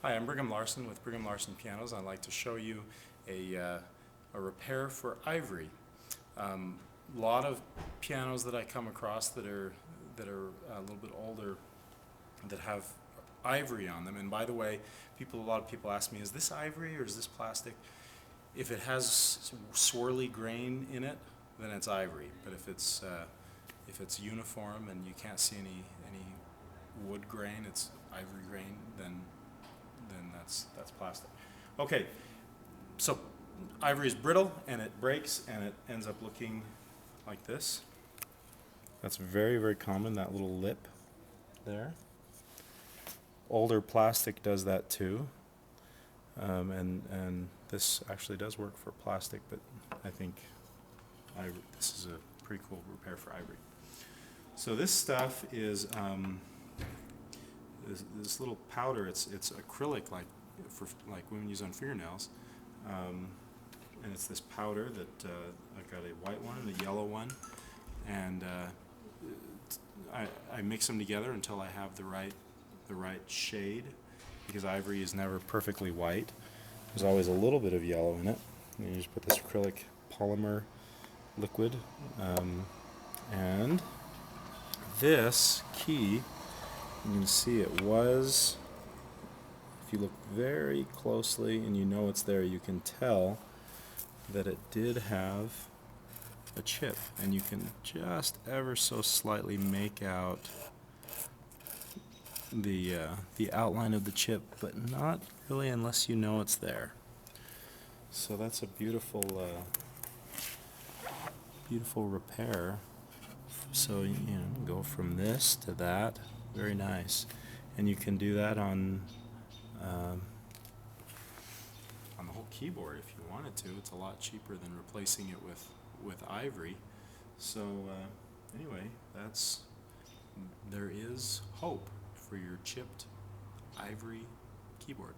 Hi, I'm Brigham Larson with Brigham Larson Pianos. I'd like to show you a repair for Ivory. A lot of pianos that I come across that are a little bit older that have ivory on them. And by the way, a lot of people ask me, is this ivory or is this plastic? If it has swirly grain in it, then it's ivory. But if it's uniform and you can't see any wood grain, it's ivory grain, then that's plastic. Okay, so ivory is brittle and it breaks and it ends up looking like this. That's very, very common, that little lip there. Older plastic does that too. And this actually does work for plastic, but I think this is a pretty cool repair for ivory. So this stuff is this little powder. It's acrylic, like women use on fingernails, and it's this powder that I've got a white one and a yellow one, and I mix them together until I have the right shade, because ivory is never perfectly white. There's always a little bit of yellow in it. And you just put this acrylic polymer liquid, and this key, you can see it was, if you look very closely and you know it's there, you can tell that it did have a chip, and you can just ever so slightly make out the outline of the chip, but not really unless you know it's there. So that's a beautiful beautiful repair. So go from this to that. Very nice. And you can do that on the whole keyboard if you wanted to. It's a lot cheaper than replacing it with ivory. So anyway, there is hope for your chipped ivory keyboard.